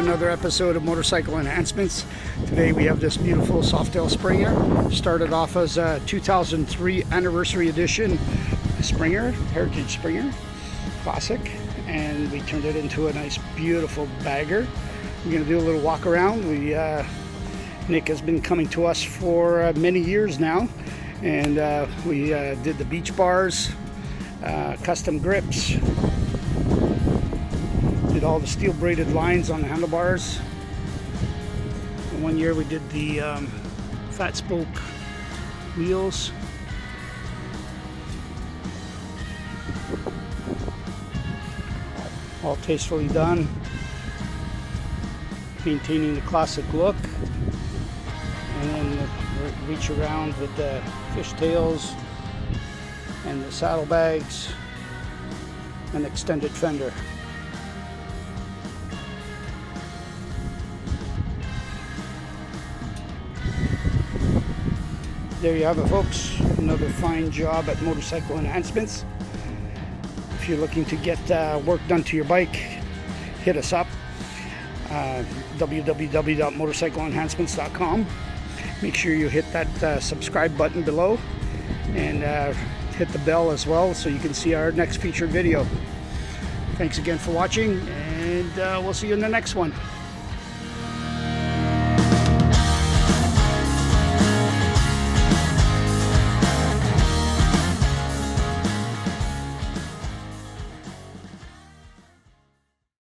another episode of Motorcycle Enhancements. Today we have this beautiful Softail Springer. Started off as a 2003 anniversary edition Springer, Heritage Springer, classic, and we turned it into a nice beautiful bagger. We're going to do a little walk around. Nick has been coming to us for many years now, and we did the beach bars, custom grips, did all the steel braided lines on the handlebars. And one year we did the fat spoke wheels. All tastefully done, maintaining the classic look. And then reach around with the fishtails and the saddlebags and extended fender. There you have it, folks. Another fine job at Motorcycle Enhancements. If you're looking to get work done to your bike, hit us up. www.motorcycleenhancements.com. Make sure you hit that subscribe button below and hit the bell as well so you can see our next featured video. Thanks again for watching, and we'll see you in the next one.